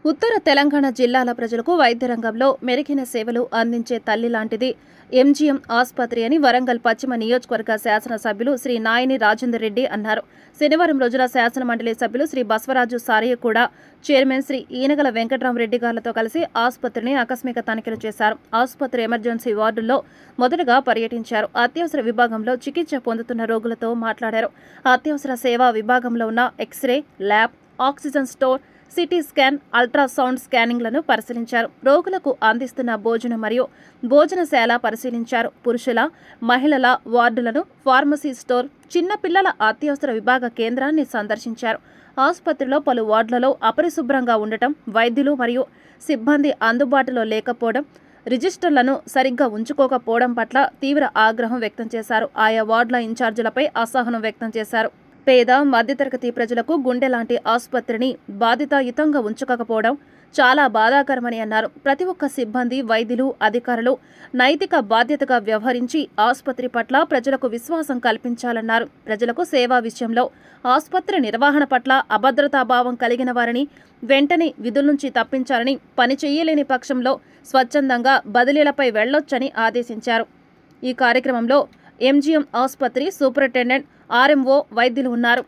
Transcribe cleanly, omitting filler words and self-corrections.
ఉత్తర తెలంగాణ జిల్లాల ప్రజలకు వైద్య రంగంలో మెరుగైన సేవలు అందించే తల్లి లాంటిది ఎంజీఎం ఆసుపత్రి అని వరంగల్ పశ్చిమ నియోజకవర్గ శాసనసభ్యులు శ్రీ నాయని రాజేందర్ రెడ్డి అన్నారు. శనివారం రోజున శాసన మండలి సభ్యులు శ్రీ బసవరాజు సారయ్య కూడా చైర్మన్ శ్రీ ఈనగల వెంకట్రామరెడ్డి గారితో కలిసి ఆసుపత్రిని ఆకస్మిక తనిఖీలు చేశారు. ఆసుపత్రి ఎమర్జెన్సీ వార్డుల్లో మొదటగా పర్యటించారు. అత్యవసర విభాగంలో చికిత్స పొందుతున్న రోగులతో మాట్లాడారు. అత్యవసర సేవా విభాగంలో ఉన్న x-ray, lab, oxygen store, CT scan, ultrasound స్కానింగ్లను పరిశీలించారు. రోగులకు అందిస్తున్న భోజనం మరియు భోజనశాల పరిశీలించారు. పురుషుల, మహిళల వార్డులను, ఫార్మసీ స్టోర్, చిన్నపిల్లల అత్యవసర విభాగ కేంద్రాన్ని సందర్శించారు. ఆసుపత్రిలో పలు వార్డులలో అపరిశుభ్రంగా ఉండటం, వైద్యులు మరియు సిబ్బంది అందుబాటులో లేకపోవడం, రిజిస్టర్లను సరిగ్గా ఉంచుకోకపోవడం పట్ల తీవ్ర ఆగ్రహం వ్యక్తం చేశారు. ఆయా వార్డుల ఇన్ఛార్జీలపై అసహనం వ్యక్తం చేశారు. పేద, మధ్యతరగతి ప్రజలకు గుండె లాంటి ఆసుపత్రిని బాధ్యతాయుతంగా ఉంచుకోకపోవడం చాలా బాధాకరమని అన్నారు. ప్రతి ఒక్క సిబ్బంది, వైద్యులు, అధికారులు నైతిక బాధ్యతగా వ్యవహరించి ఆసుపత్రి పట్ల ప్రజలకు విశ్వాసం కల్పించాలన్నారు. ప్రజలకు సేవా విషయంలో ఆసుపత్రి నిర్వహణ పట్ల అభద్రతాభావం కలిగిన వారిని వెంటనే విధుల నుంచి తప్పించాలని, పని చేయలేని పక్షంలో స్వచ్ఛందంగా బదిలీలపై వెళ్లొచ్చని ఆదేశించారు. ఈ కార్యక్రమంలో ఎంజీఎం ఆసుపత్రి సూపరింటెండెంట్, ఆర్ఎంఓ, వైద్యులు ఉన్నారు.